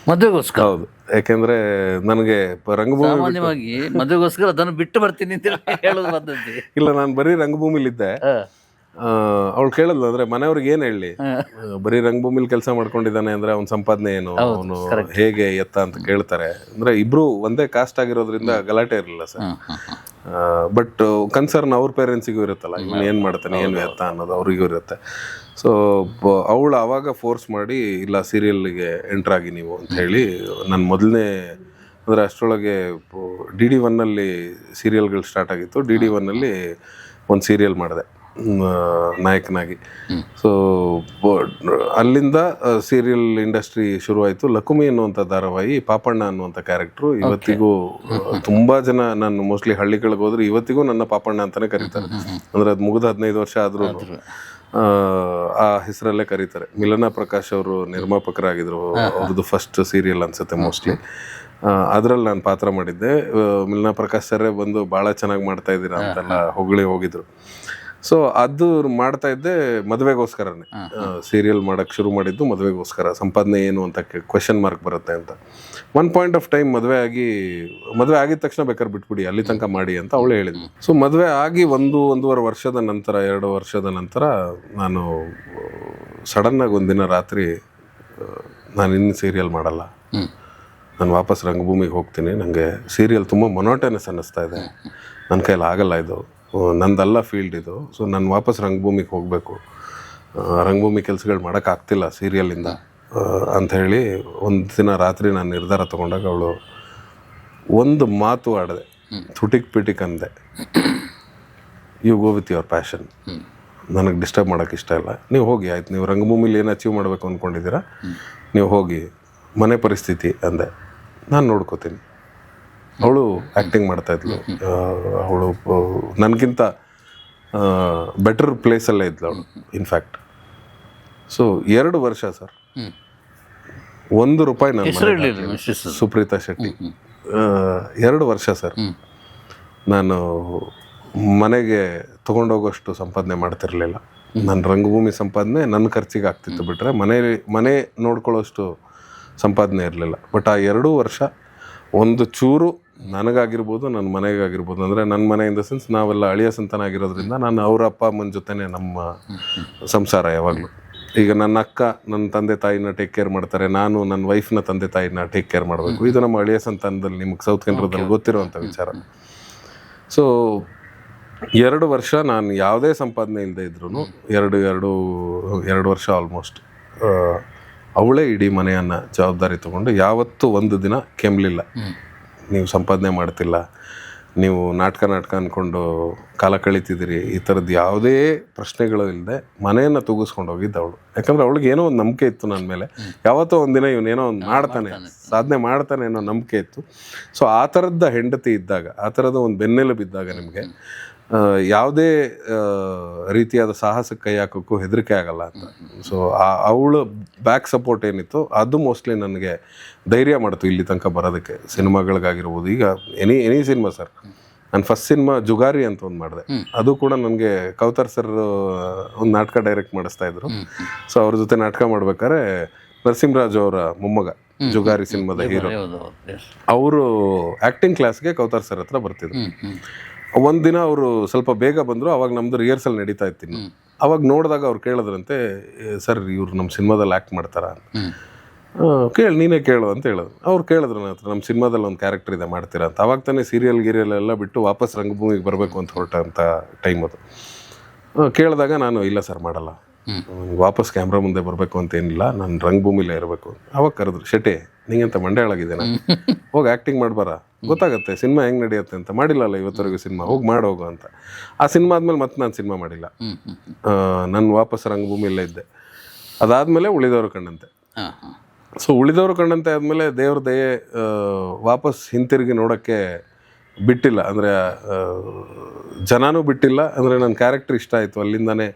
[SPEAKER 1] ಮದುವೆಗೋಸ್ಕರ?
[SPEAKER 2] ಹೌದು. ಯಾಕೆಂದ್ರೆ ನನಗೆ ರಂಗಭೂಮಿ,
[SPEAKER 1] ಸಾಮಾನ್ಯವಾಗಿ ಮದುವೆಗೋಸ್ಕರ ಅದನ್ನು ಬಿಟ್ಟು ಬರ್ತೀನಿ ಅಂತ ಹೇಳೋದು ಪದ್ಧತಿ
[SPEAKER 2] ಇಲ್ಲ. ನಾನು ಬರೀ ರಂಗಭೂಮಿಲಿದ್ದೆ. ಅವಳು ಕೇಳಿದ್ಲು, ಅಂದ್ರೆ ಮನೆಯವ್ರಿಗೆ ಏನ್ ಹೇಳಿ, ಬರೀ ರಂಗಭೂಮಿಲಿ ಕೆಲಸ ಮಾಡ್ಕೊಂಡಿದ್ದಾನೆ ಅಂದ್ರೆ ಅವ್ನ ಸಂಪಾದನೆ ಏನು, ಅವನು ಹೇಗೆ ಎತ್ತ ಅಂತ ಕೇಳ್ತಾರೆ. ಅಂದ್ರೆ ಇಬ್ರು ಒಂದೇ ಕಾಸ್ಟ್ ಆಗಿರೋದ್ರಿಂದ ಗಲಾಟೆ ಇರಲಿಲ್ಲ ಸರ್. ಬಟ್ ಕನ್ಸರ್ನ್ ಅವ್ರ ಪೇರೆಂಟ್ಸಿಗೂ ಇರುತ್ತಲ್ಲ, ಇವ್ನು ಏನ್ ಮಾಡ್ತಾನೆ, ಏನು ಎತ್ತ ಅನ್ನೋದು ಅವ್ರಿಗೂ ಇರುತ್ತೆ. ಸೊ ಅವಳು ಆವಾಗ ಫೋರ್ಸ್ ಮಾಡಿ, ಇಲ್ಲ ಸೀರಿಯಲ್ಗೆ ಎಂಟ್ರ್ ಆಗಿ ನೀವು ಅಂತ ಹೇಳಿ. ನನ್ನ ಮೊದಲನೇ ಅಂದರೆ ಅಷ್ಟರೊಳಗೆ DD1 ಅಲ್ಲಿ ಸೀರಿಯಲ್ಗಳು ಸ್ಟಾರ್ಟ್ ಆಗಿತ್ತು. DD1 ಅಲ್ಲಿ ಒಂದು ಸೀರಿಯಲ್ ಮಾಡಿದೆ ನಾಯಕನಾಗಿ. ಸೊ ಅಲ್ಲಿಂದ ಸೀರಿಯಲ್ ಇಂಡಸ್ಟ್ರಿ ಶುರುವಾಯಿತು. ಲಕುಮಿ ಅನ್ನುವಂಥ ಧಾರಾವಾಹಿ, ಪಾಪಣ್ಣ ಅನ್ನುವಂಥ ಕ್ಯಾರೆಕ್ಟ್ರು ಇವತ್ತಿಗೂ ತುಂಬ ಜನ, ನಾನು ಮೋಸ್ಟ್ಲಿ ಹಳ್ಳಿಗಳಿಗೆ ಹೋದ್ರೆ ಇವತ್ತಿಗೂ ನನ್ನ ಪಾಪಣ್ಣ ಅಂತಲೇ ಕರೀತಾರೆ. ಅಂದರೆ ಅದು ಮುಗಿದ 15 ವರ್ಷ ಆದ್ರೂ ಆ ಹೆಸರಲ್ಲೇ ಕರೀತಾರೆ. ಮಿಲನಾ ಪ್ರಕಾಶ್ ಅವರು ನಿರ್ಮಾಪಕರಾಗಿದ್ರು. ಅವ್ರದ್ದು ಫಸ್ಟ್ ಸೀರಿಯಲ್ ಅನ್ಸುತ್ತೆ ಮೋಸ್ಟ್ಲಿ. ಅದರಲ್ಲಿ ನಾನು ಪಾತ್ರ ಮಾಡಿದ್ದೆ. ಮಿಲನಾ ಪ್ರಕಾಶ್ ಸರೇ ಬಂದು ಭಾಳ ಚೆನ್ನಾಗಿ ಮಾಡ್ತಾ ಇದ್ದೀರಾ ಅಂತೆಲ್ಲ ಹೊಗಳಿ ಹೋಗಿದ್ರು. ಸೊ ಅದು ಮಾಡ್ತಾ ಇದ್ದೆ ಮದುವೆಗೋಸ್ಕರನೇ. ಸೀರಿಯಲ್ ಮಾಡೋಕ್ಕೆ ಶುರು ಮಾಡಿದ್ದು ಮದುವೆಗೋಸ್ಕರ. ಸಂಪಾದನೆ ಏನು ಅಂತ ಕ್ವೆಶನ್ ಮಾರ್ಕ್ ಬರುತ್ತೆ ಅಂತ. ಒನ್ ಪಾಯಿಂಟ್ ಆಫ್ ಟೈಮ್ ಮದುವೆ ಆಗಿದ ತಕ್ಷಣ ಬೇಕಾದ್ರೆ ಬಿಟ್ಬಿಡಿ, ಅಲ್ಲಿ ತನಕ ಮಾಡಿ ಅಂತ ಅವಳು ಹೇಳಿದ್ಲು. ಸೊ ಮದುವೆ ಆಗಿ 1.5 ವರ್ಷದ ನಂತರ, 2 ವರ್ಷದ ನಂತರ ನಾನು ಸಡನ್ನಾಗಿ ಒಂದಿನ ರಾತ್ರಿ, ನಾನು ಇನ್ನು ಸೀರಿಯಲ್ ಮಾಡಲ್ಲ, ನಾನು ವಾಪಸ್ ರಂಗಭೂಮಿಗೆ ಹೋಗ್ತೀನಿ, ನನಗೆ ಸೀರಿಯಲ್ ತುಂಬ ಮೊನೋಟನಸ್ ಅನ್ನಿಸ್ತಾ ಇದೆ, ನನ್ನ ಕೈಲಿ ಆಗಲ್ಲ, ಇದು ನಂದಲ್ಲ ಫೀಲ್ಡ್ ಇದು. ಸೊ ನಾನು ವಾಪಸ್ ರಂಗಭೂಮಿಗೆ ಹೋಗಬೇಕು, ರಂಗಭೂಮಿ ಕೆಲಸಗಳು ಮಾಡೋಕ್ಕಾಗ್ತಿಲ್ಲ ಸೀರಿಯಲಿಂದ ಅಂಥೇಳಿ ಒಂದು ದಿನ ರಾತ್ರಿ ನಾನು ನಿರ್ಧಾರ ತೊಗೊಂಡಾಗ ಅವಳು ಒಂದು ಮಾತು ಆಡಿದೆ, ತುಟಿಕ್ ಪಿಟಿಕ್ ಅಂದೆ, you go with your passion, ನನಗೆ ಡಿಸ್ಟರ್ಬ್ ಮಾಡೋಕ್ಕೆ ಇಷ್ಟ ಇಲ್ಲ, ನೀವು ಹೋಗಿ, ಆಯ್ತು, ನೀವು ರಂಗಭೂಮಿಲಿ ಏನು ಅಚೀವ್ ಮಾಡಬೇಕು ಅಂದ್ಕೊಂಡಿದ್ದೀರಾ, ನೀವು ಹೋಗಿ, ಮನೆ ಪರಿಸ್ಥಿತಿ ಅಂದೆ, ನಾನು ನೋಡ್ಕೋತೀನಿ. ಅವಳು ಆ್ಯಕ್ಟಿಂಗ್ ಮಾಡ್ತಾಯಿದ್ಲು. ಅವಳು ನನಗಿಂತ ಬೆಟರ್ ಪ್ಲೇಸಲ್ಲೇ ಇದ್ಲು ಅವಳು ಇನ್ಫ್ಯಾಕ್ಟ್. ಸೊ 2 ವರ್ಷ ಸರ್, ₹1 ನಾನು ಸುಪ್ರೀತಾ ಶೆಟ್ಟಿ. 2 ವರ್ಷ ಸರ್, ನಾನು ಮನೆಗೆ ತೊಗೊಂಡೋಗೋಷ್ಟು ಸಂಪಾದನೆ ಮಾಡ್ತಿರ್ಲಿಲ್ಲ. ನನ್ನ ರಂಗಭೂಮಿ ಸಂಪಾದನೆ ನನ್ನ ಖರ್ಚಿಗೆ ಆಗ್ತಿತ್ತು ಬಿಟ್ಟರೆ ಮನೆ ನೋಡ್ಕೊಳ್ಳೋಷ್ಟು ಸಂಪಾದನೆ ಇರಲಿಲ್ಲ. ಬಟ್ ಆ 2 ವರ್ಷ ಒಂದು ಚೂರು ನನಗಾಗಿರ್ಬೋದು, ನನ್ನ ಮನೆಗಾಗಿರ್ಬೋದು, ಅಂದರೆ ನನ್ನ ಮನೆ ಇನ್ ದ ಸೆನ್ಸ್ ನಾವೆಲ್ಲ ಅಳಿಯ ಸಂತಾನ ಆಗಿರೋದ್ರಿಂದ ನಾನು ಅವ್ರ ಅಪ್ಪ ಅಮ್ಮನ ಜೊತೆನೇ ನಮ್ಮ ಸಂಸಾರ ಯಾವಾಗಲೂ. ಈಗ ನನ್ನ ಅಕ್ಕ ನನ್ನ ತಂದೆ ತಾಯಿನ ಟೇಕ್ ಕೇರ್ ಮಾಡ್ತಾರೆ, ನಾನು ನನ್ನ ವೈಫ್ನ ತಂದೆ ತಾಯಿನ ಟೇಕ್ ಕೇರ್ ಮಾಡಬೇಕು. ಇದು ನಮ್ಮ ಅಳಿಯ ಸಂತಾನದಲ್ಲಿ ನಿಮ್ಗೆ ಸೌತ್ ಕನ್ನಡದಲ್ಲಿ ಗೊತ್ತಿರುವಂಥ ವಿಚಾರ. ಸೊ 2 ವರ್ಷ ನಾನು ಯಾವುದೇ ಸಂಪಾದನೆ ಇಲ್ಲದೆ ಇದ್ರೂ ಎರಡು ವರ್ಷ ಆಲ್ಮೋಸ್ಟ್ ಅವಳೇ ಇಡೀ ಮನೆಯನ್ನು ಜವಾಬ್ದಾರಿ ತೊಗೊಂಡು ಯಾವತ್ತೂ ಒಂದು ದಿನ ಕೆಮ್ಮಲಿಲ್ಲ. ನೀವು ಸಂಪಾದನೆ ಮಾಡ್ತಿಲ್ಲ, ನೀವು ನಾಟಕ ಅಂದ್ಕೊಂಡು ಕಾಲ ಕಳೀತಿದ್ದೀರಿ, ಈ ಥರದ್ದು ಯಾವುದೇ ಪ್ರಶ್ನೆಗಳು ಇಲ್ಲದೆ ಮನೆಯನ್ನು ತೂಗಿಸ್ಕೊಂಡು ಹೋಗಿದ್ದು ಅವಳು. ಯಾಕಂದರೆ ಅವಳಿಗೆ ಏನೋ ಒಂದು ನಂಬಿಕೆ ಇತ್ತು ನನ್ನ ಮೇಲೆ, ಯಾವತ್ತೋ ಒಂದಿನ ಇವನೇನೋ ಒಂದು ಮಾಡ್ತಾನೆ, ಸಾಧನೆ ಮಾಡ್ತಾನೆ ಅನ್ನೋ ನಂಬಿಕೆ ಇತ್ತು. ಸೊ ಆ ಥರದ ಹೆಂಡತಿ ಇದ್ದಾಗ, ಆ ಥರದ ಒಂದು ಬೆನ್ನೆಲುಬಿದ್ದಾಗ ನಿಮಗೆ ಯಾವುದೇ ರೀತಿಯಾದ ಸಾಹಸಕ್ಕೆ ಕೈ ಹಾಕೋಕ್ಕೂ ಹೆದರಿಕೆ ಆಗಲ್ಲ ಅಂತ. ಸೊ ಅವಳು ಬ್ಯಾಕ್ ಸಪೋರ್ಟ್ ಏನಿತ್ತು ಅದು ಮೋಸ್ಟ್ಲಿ ನನಗೆ ಧೈರ್ಯ ಮಾಡ್ತು ಇಲ್ಲಿ ತನಕ ಬರೋದಕ್ಕೆ. ಸಿನಿಮಾಗಳಿಗಾಗಿರ್ಬೋದು, ಈಗ ಎನಿ ಸಿನಿಮಾ ಸರ್, ನಾನು ಫಸ್ಟ್ ಸಿನಿಮಾ ಜುಗಾರಿ ಅಂತ ಒಂದು ಮಾಡಿದೆ. ಅದು ಕೂಡ ನನಗೆ ಕೌತರ್ ಸರ್ ಒಂದು ನಾಟಕ ಡೈರೆಕ್ಟ್ ಮಾಡಿಸ್ತಾ ಇದ್ರು. ಸೊ ಅವ್ರ ಜೊತೆ ನಾಟಕ ಮಾಡ್ಬೇಕಾದ್ರೆ ನರಸಿಂಹರಾಜು ಅವರ ಮೊಮ್ಮಗ ಜುಗಾರಿ ಸಿನಿಮಾದ ಹೀರೋ, ಅವರು ಆ್ಯಕ್ಟಿಂಗ್ ಕ್ಲಾಸ್ಗೆ ಕೌತರ್ ಸರ್ ಹತ್ರ ಬರ್ತಿದ್ರು. ಒಂದಿನ ಅವರು ಸ್ವಲ್ಪ ಬೇಗ ಬಂದರು, ಅವಾಗ ನಮ್ಮದು ರಿಹರ್ಸಲ್ ನಡೀತಾ ಇತ್ತು. ಅವಾಗ ನೋಡಿದಾಗ ಅವ್ರು ಕೇಳಿದ್ರಂತೆ, ಸರ್ ಇವ್ರು ನಮ್ಮ ಸಿನಿಮಾದಲ್ಲಿ ಆ್ಯಕ್ಟ್ ಮಾಡ್ತಾರ ನೀನೇ ಕೇಳು ಅಂತ ಹೇಳಿದ್ರು. ಅವ್ರು ಕೇಳಿದ್ರು ನನ್ನ ಹತ್ರ, ನಮ್ಮ ಸಿನಿಮಾದಲ್ಲಿ ಒಂದು ಕ್ಯಾರೆಕ್ಟರ್ ಇದೆ ಮಾಡ್ತೀರಾ ಅಂತ. ಅವಾಗ ತಾನೇ ಸೀರಿಯಲ್ ಎಲ್ಲ ಬಿಟ್ಟು ವಾಪಸ್ ರಂಗಭೂಮಿಗೆ ಬರಬೇಕು ಅಂತ ಹೊರಟಂಥ ಟೈಮ್ ಅದು. ಕೇಳಿದಾಗ ನಾನು ಇಲ್ಲ ಸರ್ ಮಾಡಲ್ಲ, ವಾಪಸ್ ಕ್ಯಾಮ್ರಾ ಮುಂದೆ ಬರಬೇಕು ಅಂತ ಏನಿಲ್ಲ, ನಾನು ರಂಗಭೂಮಿಲೇ ಇರಬೇಕು. ಅವಾಗ ಕರೆದ್ರು, ಶೆಟ್ಟಿ ನಿಂಗಂತ ಮಂಡ್ಯ ಒಳಗಿದ್ದೇನೆ, ಹೋಗಿ ಆ್ಯಕ್ಟಿಂಗ್ ಮಾಡ್ಬಾರ, ಗೊತ್ತಾಗುತ್ತೆ ಸಿನಿಮಾ ಹೆಂಗೆ ನಡೆಯುತ್ತೆ ಅಂತ. ಮಾಡಿಲ್ಲಲ್ಲ ಇವತ್ತರೆಗೂ ಸಿನಿಮಾ, ಹೋಗಿ ಮಾಡೋಗು ಅಂತ. ಆ ಸಿನಿಮಾ ಆದಮೇಲೆ ಮತ್ತೆ ನಾನು ಸಿನಿಮಾ ಮಾಡಿಲ್ಲ, ನಾನು ವಾಪಸ್ ರಂಗಭೂಮಿಯಲ್ಲೇ ಇದ್ದೆ. ಅದಾದಮೇಲೆ ಉಳಿದವರು ಕಂಡಂತೆ. ಸೊ ಉಳಿದವರು ಕಂಡಂತೆ ಆದಮೇಲೆ ದೇವ್ರ ದಯೆ ವಾಪಸ್ ಹಿಂತಿರುಗಿ ನೋಡೋಕ್ಕೆ ಬಿಟ್ಟಿಲ್ಲ, ಅಂದರೆ ಜನನೂ ಬಿಟ್ಟಿಲ್ಲ. ಅಂದರೆ ನನ್ನ ಕ್ಯಾರೆಕ್ಟರ್ ಇಷ್ಟ ಆಯಿತು, ಅಲ್ಲಿಂದನೇ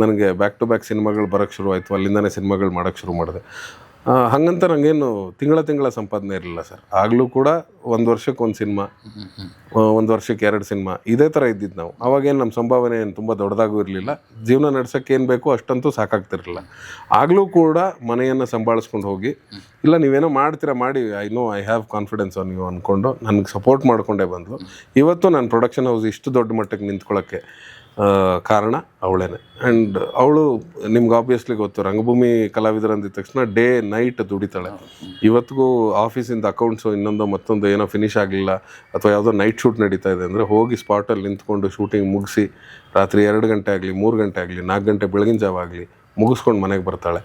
[SPEAKER 2] ನನಗೆ ಬ್ಯಾಕ್ ಟು ಬ್ಯಾಕ್ ಸಿನಿಮಾಗಳು ಬರೋಕ್ಕೆ ಶುರು ಆಯಿತು, ಅಲ್ಲಿಂದನೇ ಸಿನಿಮಾಗಳು ಮಾಡೋಕ್ಕೆ ಶುರು ಮಾಡಿದೆ. ಹಾಗಂತ ನನಗೇನು ತಿಂಗಳ ಸಂಪಾದನೆ ಇರಲಿಲ್ಲ ಸರ್. ಆಗಲೂ ಕೂಡ 1 ವರ್ಷಕ್ಕೆ 1 ಸಿನಿಮಾ, 1 ವರ್ಷಕ್ಕೆ 2 ಸಿನಿಮಾ, ಇದೇ ಥರ ಇದ್ದಿದ್ದು ನಾವು. ಅವಾಗೇನು ನಮ್ಮ ಸಂಭಾವನೆ ಏನು ತುಂಬ ದೊಡ್ಡದಾಗೂ ಇರಲಿಲ್ಲ, ಜೀವನ ನಡ್ಸೋಕ್ಕೆ ಏನು ಬೇಕೋ ಅಷ್ಟಂತೂ ಸಾಕಾಗ್ತಿರಲಿಲ್ಲ. ಆಗಲೂ ಕೂಡ ಮನೆಯನ್ನು ಸಂಭಾಳಿಸ್ಕೊಂಡು ಹೋಗಿ, ಇಲ್ಲ ನೀವೇನೋ ಮಾಡ್ತೀರಾ ಮಾಡಿ, I have confidence on you ಅಂದ್ಕೊಂಡು ನನಗೆ ಸಪೋರ್ಟ್ ಮಾಡಿಕೊಂಡೇ ಬಂದು ಇವತ್ತು ನಾನು ಪ್ರೊಡಕ್ಷನ್ ಹೌಸ್ ಇಷ್ಟು ದೊಡ್ಡ ಮಟ್ಟಕ್ಕೆ ನಿಂತ್ಕೊಳ್ಳೋಕ್ಕೆ ಕಾರಣ ಅವಳೇನೆ. ಆ್ಯಂಡ್ ಅವಳು ನಿಮ್ಗೆ ಆಬ್ವಿಯಸ್ಲಿ ಗೊತ್ತು, ರಂಗಭೂಮಿ ಕಲಾವಿದರಂದಿದ ತಕ್ಷಣ ಡೇ ನೈಟ್ ದುಡಿತಾಳೆ. ಇವತ್ತಿಗೂ ಆಫೀಸಿಂದ ಅಕೌಂಟ್ಸು ಇನ್ನೊಂದು ಮತ್ತೊಂದು ಏನೋ ಫಿನಿಶ್ ಆಗಲಿಲ್ಲ, ಅಥವಾ ಯಾವುದೋ ನೈಟ್ ಶೂಟ್ ನಡೀತಾ ಇದೆ ಅಂದರೆ ಹೋಗಿ ಸ್ಪಾಟಲ್ಲಿ ನಿಂತ್ಕೊಂಡು ಶೂಟಿಂಗ್ ಮುಗಿಸಿ ರಾತ್ರಿ 2 ಗಂಟೆ ಆಗಲಿ 3 ಗಂಟೆ ಆಗಲಿ 4 ಗಂಟೆ ಬೆಳಗಿನ ಜಾವ ಆಗಲಿ ಮುಗಿಸ್ಕೊಂಡು ಮನೆಗೆ ಬರ್ತಾಳೆ.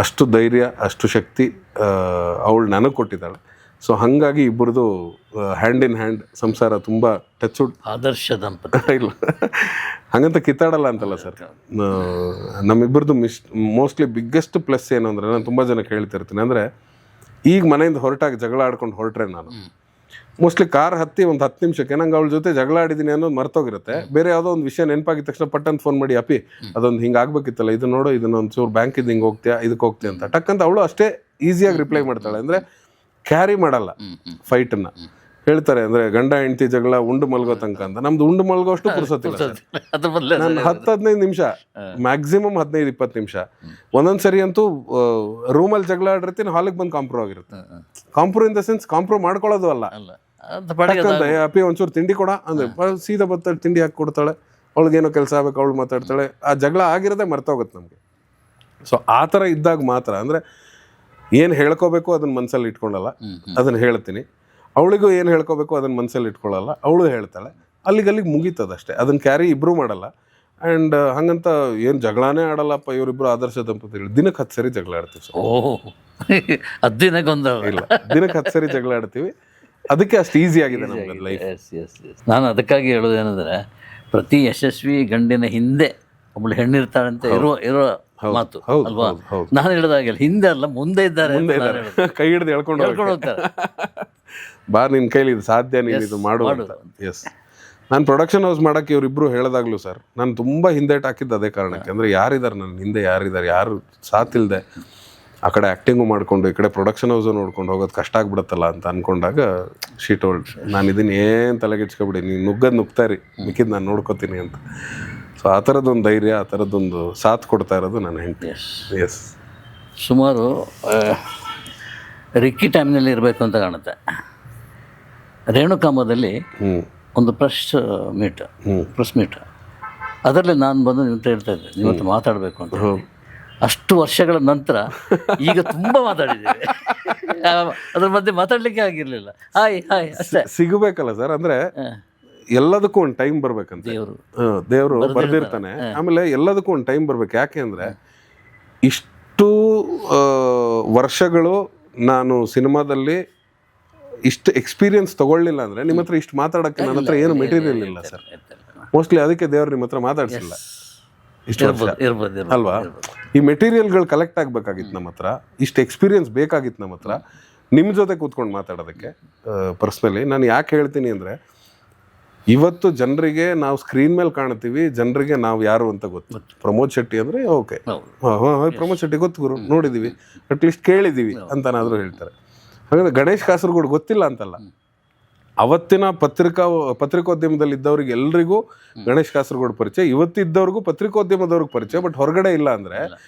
[SPEAKER 2] ಅಷ್ಟು ಧೈರ್ಯ, ಅಷ್ಟು ಶಕ್ತಿ ಅವಳು ನನಗೆ ಕೊಟ್ಟಿದ್ದಾಳೆ. ಸೊ ಹಾಗಾಗಿ ಇಬ್ಬರದು ಹ್ಯಾಂಡ್ ಇನ್ ಹ್ಯಾಂಡ್ ಸಂಸಾರ ತುಂಬ ಟಚ್ವುಡ್,
[SPEAKER 1] ಆದರ್ಶ ದಂಪತಿ.
[SPEAKER 2] ಇಲ್ಲ ಹಾಗಂತ ಕಿತ್ತಾಡಲ್ಲ ಅಂತಲ್ಲ ಸರ್. ನಮ್ಮಿಬ್ಬರದು ಮೋಸ್ಟ್ಲಿ ಬಿಗ್ಗೆಸ್ಟ್ ಪ್ಲಸ್ ಏನು ಅಂದರೆ, ನಾನು ತುಂಬ ಜನಕ್ಕೆ ಹೇಳ್ತಿರ್ತೀನಿ, ಅಂದರೆ ಈಗ ಮನೆಯಿಂದ ಹೊರಟಾಗಿ ಜಗಳ ಆಡ್ಕೊಂಡು ಹೊರಟ್ರೆ ನಾನು ಮೋಸ್ಟ್ಲಿ ಕಾರ್ ಹತ್ತಿ ಒಂದು 10 ನಿಮಿಷಕ್ಕೆ ನಂಗೆ ಅವಳ ಜೊತೆ ಜಗಳ ಆಡಿದ್ದೀನಿ ಅನ್ನೋದು ಮರ್ತೋಗಿರುತ್ತೆ. ಬೇರೆ ಯಾವುದೋ ಒಂದು ವಿಷಯ ನೆನಪಾಗಿದ ತಕ್ಷಣ ಪಟ್ಟಂತ ಫೋನ್ ಮಾಡಿ, ಅಪ್ಪಿ ಅದೊಂದು ಹಿಂಗೆ ಆಗ್ಬೇಕಿತ್ತಲ್ಲ, ಇದು ನೋಡು, ಇದನ್ನ ಒಂಚೂರು ಬ್ಯಾಂಕಿದ್ದು ಹಿಂಗೆ ಹೋಗ್ತೀಯಾ, ಇದಕ್ಕೆ ಹೋಗ್ತೀಯ ಅಂತ ಟಕ್ಕಂತ ಅವಳು ಅಷ್ಟೇ ಈಸಿಯಾಗಿ ರಿಪ್ಲೈ ಮಾಡ್ತಾಳೆ. ಅಂದರೆ ಕ್ಯಾರಿ ಮಾಡಲ್ಲ ಫೈಟನ್ನು. ಹೇಳ್ತಾರೆ ಅಂದರೆ ಗಂಡ ಹೆಂಡತಿ ಜಗಳ ಉಂಡು ಮಲ್ಗೋ ತನಕ ಅಂತ. ನಮ್ದು ಉಂಡು ಮಲ್ಗೋಷ್ಟು ಪುರ್ಸೊತ್ತಿಲ್ಲ. ನಾನು 10-15 ನಿಮಿಷ, ಮ್ಯಾಕ್ಸಿಮಮ್ 15-20 ನಿಮಿಷ. ಒಂದೊಂದು ಸರಿ ಅಂತೂ ರೂಮಲ್ಲಿ ಜಗಳ ಆಡಿರ್ತೀನಿ, ಹಾಲಿಗೆ ಬಂದು ಕಾಂಪ್ರೋ ಆಗಿರುತ್ತೆ. ಕಾಂಪ್ರೋ ಇನ್ ದ ಸೆನ್ಸ್ ಕಾಂಪ್ರೋ ಮಾಡ್ಕೊಳ್ಳೋದು ಅಲ್ಲ, ಅಪ್ಪಿ ಒಂಚೂರು ತಿಂಡಿ ಕೊಡ ಅಂದರೆ ಸೀದಾ ಬರ್ತಾಳೆ, ತಿಂಡಿ ಹಾಕಿ ಕೊಡ್ತಾಳೆ. ಅವಳಿಗೇನೋ ಕೆಲಸ ಆಗ್ಬೇಕು, ಅವಳು ಮಾತಾಡ್ತಾಳೆ. ಆ ಜಗಳ ಆಗಿರೋದೇ ಮರ್ತೋಗುತ್ತೆ ನಮಗೆ. ಸೊ ಆ ಥರ ಇದ್ದಾಗ ಮಾತ್ರ, ಅಂದರೆ ಏನು ಹೇಳ್ಕೋಬೇಕು ಅದನ್ನ ಮನಸ್ಸಲ್ಲಿ ಇಟ್ಕೊಳ್ಳಲ್ಲ, ಅದನ್ನು ಹೇಳ್ತೀನಿ. ಅವಳಿಗೂ ಏನು ಹೇಳ್ಕೋಬೇಕು ಅದನ್ನ ಮನಸ್ಸಲ್ಲಿ ಇಟ್ಕೊಳ್ಳಲ್ಲ, ಅವಳು ಹೇಳ್ತಾಳೆ. ಅಲ್ಲಿಗೆ ಮುಗೀತದಷ್ಟೇ. ಅದನ್ನು ಕ್ಯಾರಿ ಇಬ್ಬರೂ ಮಾಡಲ್ಲ. ಆ್ಯಂಡ್ ಹಂಗಂತ ಏನು ಜಗಳನೇ ಆಡಲ್ಲಪ್ಪ ಇವರಿಬ್ಬರು ಆದರ್ಶ ದಂಪತಿಗಳು. ದಿನಕ್ಕೆ 10 ಸರಿ ಜಗಳ ಆಡ್ತೀವಿ ಸರ್.
[SPEAKER 1] ಅದು ದಿನಕ್ಕೊಂದು
[SPEAKER 2] ಇಲ್ಲ, ದಿನಕ್ಕೆ 10 ಸರಿ ಜಗಳ ಆಡ್ತೀವಿ. ಅದಕ್ಕೆ ಅಷ್ಟು ಈಸಿ ಆಗಿದೆ ನಮ್ಗೆ ಲೈಫ್.
[SPEAKER 1] ನಾನು ಅದಕ್ಕಾಗಿ ಹೇಳೋದೇನೆಂದರೆ, ಪ್ರತಿ ಯಶಸ್ವಿ ಗಂಡಿನ ಹಿಂದೆ ಒಬ್ಬಳು ಹೆಣ್ಣಿರ್ತಾಳಂತ ಇರೋ ಮಾತು ಅಲ್ವಾ? ನಾನು ಹೇಳಿದಾಗೆಲ್ಲ ಹಿಂದೆ ಅಲ್ಲ ಮುಂದೆ ಇದ್ದಾರೆ,
[SPEAKER 2] ಕೈ ಹಿಡಿದು ಹೇಳ್ಕೊಂಡು
[SPEAKER 1] ಹೋಗ್ತಾರೆ,
[SPEAKER 2] ಬಾ ನಿನ್ನ ಕೈಲಿ ಇದು ಸಾಧ್ಯ, ನೀನು ಇದು ಮಾಡು ಅಂತ. ಎಸ್, ನಾನು ಪ್ರೊಡಕ್ಷನ್ ಹೌಸ್ ಮಾಡೋಕ್ಕೆ ಇವರಿಬ್ಬರು ಹೇಳಿದಾಗಲೂ ಸರ್, ನಾನು ತುಂಬ ಹಿಂದೇಟ್ ಹಾಕಿದ್ದು ಅದೇ ಕಾರಣಕ್ಕೆ. ಅಂದರೆ ಯಾರಿದ್ದಾರೆ ನನ್ನ ಹಿಂದೆ, ಯಾರು ಸಾಥಿಲ್ಲದೆ ಆ ಕಡೆ ಆ್ಯಕ್ಟಿಂಗು ಮಾಡಿಕೊಂಡು ಈ ಕಡೆ ಪ್ರೊಡಕ್ಷನ್ ಹೌಸು ನೋಡ್ಕೊಂಡು ಹೋಗೋದು ಕಷ್ಟ ಆಗ್ಬಿಡುತ್ತಲ್ಲ ಅಂತ ಅಂದ್ಕೊಂಡಾಗ ಶೀ ಟೋಲ್ಡ್, ನಾನು ಇದನ್ನು ಏನು ತಲೆಗೆಡ್ಸ್ಕೊಬಿಡಿ, ನೀವು ನುಗ್ತಾ ಇರಿ, ಮಿಕ್ಕಿದ್ದು ನಾನು ನೋಡ್ಕೋತೀನಿ ಅಂತ. ಸೊ ಆ ಥರದ್ದೊಂದು ಧೈರ್ಯ, ಆ ಥರದ್ದೊಂದು ಸಾಥ್ ಕೊಡ್ತಾ ಇರೋದು ನನ್ನ ಹೆಂಡತಿ. ಎಸ್,
[SPEAKER 1] ಸುಮಾರು ರಿಕ್ಕಿ ಟೈಮ್ನಲ್ಲಿ ಇರಬೇಕು ಅಂತ ಕಾಣುತ್ತೆ. ರೇಣುಕಾಂಬದಲ್ಲಿ ಒಂದು ಪ್ರೆಸ್ ಮೀಟ್, ಅದರಲ್ಲಿ ನಾನು ಬಂದು ನಿಮ್ಮ ಹತ್ರ ಹೇಳ್ತಾ ಇದ್ದೆ, ನಿಮ್ಮ ಹತ್ರ ಮಾತಾಡಬೇಕು ಅಂತ. ಅಷ್ಟು ವರ್ಷಗಳ ನಂತರ ಈಗ ತುಂಬ ಮಾತಾಡಿದ್ದೀವಿ. ಅದ್ರ ಮಧ್ಯೆ ಮಾತಾಡಲಿಕ್ಕೆ ಆಗಿರಲಿಲ್ಲ. ಹಾಯ್ ಅಷ್ಟೇ.
[SPEAKER 2] ಸಿಗಬೇಕಲ್ಲ ಸರ್, ಅಂದರೆ ಎಲ್ಲದಕ್ಕೂ ಒಂದು ಟೈಮ್ ಬರ್ಬೇಕಂತ ದೇವರು ಬರ್ದಿರ್ತಾನೆ. ಆಮೇಲೆ ಎಲ್ಲದಕ್ಕೂ ಒಂದು ಟೈಮ್ ಬರ್ಬೇಕು. ಯಾಕೆ ಅಂದರೆ ಇಷ್ಟು ವರ್ಷಗಳು ನಾನು ಸಿನಿಮಾದಲ್ಲಿ ಇಷ್ಟು ಎಕ್ಸ್ಪೀರಿಯನ್ಸ್ ತಗೊಳ್ಳಿಲ್ಲ ಅಂದರೆ ನಿಮ್ಮ ಹತ್ರ ಇಷ್ಟು ಮಾತಾಡೋಕ್ಕೆ ನನ್ನ ಹತ್ರ ಏನು ಮೆಟೀರಿಯಲ್ ಇಲ್ಲ ಸರ್. ಮೋಸ್ಟ್ಲಿ ಅದಕ್ಕೆ ದೇವ್ರು ನಿಮ್ಮ ಹತ್ರ ಮಾತಾಡ್ಸಿಲ್ಲ ಇಷ್ಟು ವರ್ಷ ಅಲ್ವಾ. ಈ ಮೆಟೀರಿಯಲ್ಗಳು ಕಲೆಕ್ಟ್ ಆಗಬೇಕಾಗಿತ್ತು ನಮ್ಮ ಹತ್ರ, ಇಷ್ಟು ಎಕ್ಸ್ಪೀರಿಯನ್ಸ್ ಬೇಕಾಗಿತ್ತು ನಮ್ಮ ಹತ್ರ ನಿಮ್ಮ ಜೊತೆ ಕೂತ್ಕೊಂಡು ಮಾತಾಡೋದಕ್ಕೆ. ಪರ್ಸ್ನಲಿ ನಾನು ಯಾಕೆ ಹೇಳ್ತೀನಿ ಅಂದರೆ, ಇವತ್ತು ಜನರಿಗೆ ನಾವು ಸ್ಕ್ರೀನ್ ಮೇಲೆ ಕಾಣ್ತೀವಿ, ಜನರಿಗೆ ನಾವು ಯಾರು ಅಂತ ಗೊತ್ತು. ಪ್ರಮೋದ್ ಶೆಟ್ಟಿ ಅಂದರೆ ಓಕೆ, ಪ್ರಮೋದ್ ಶೆಟ್ಟಿ ಗೊತ್ತು ಗುರು, ನೋಡಿದ್ದೀವಿ, ಅಟ್ಲೀಸ್ಟ್ ಕೇಳಿದ್ದೀವಿ ಅಂತನಾದರೂ ಹೇಳ್ತಾರೆ. ಹಾಗಾದ್ರೆ ಗಣೇಶ್ ಕಾಸರಗೋಡು ಗೊತ್ತಿಲ್ಲ ಅಂತಲ್ಲ. ಅವತ್ತಿನ ಪತ್ರಿಕೋದ್ಯಮದಲ್ಲಿ ಇದ್ದವ್ರಿಗೆ ಎಲ್ರಿಗೂ ಗಣೇಶ್ ಕಾಸರಗೋಡು ಪರಿಚಯ, ಇವತ್ತಿದ್ದವ್ರಿಗೂ ಪತ್ರಿಕೋದ್ಯಮದವ್ರಿಗೆ ಪರಿಚಯ. ಬಟ್ ಹೊರಗಡೆ ಇಲ್ಲ ಅಂದರೆ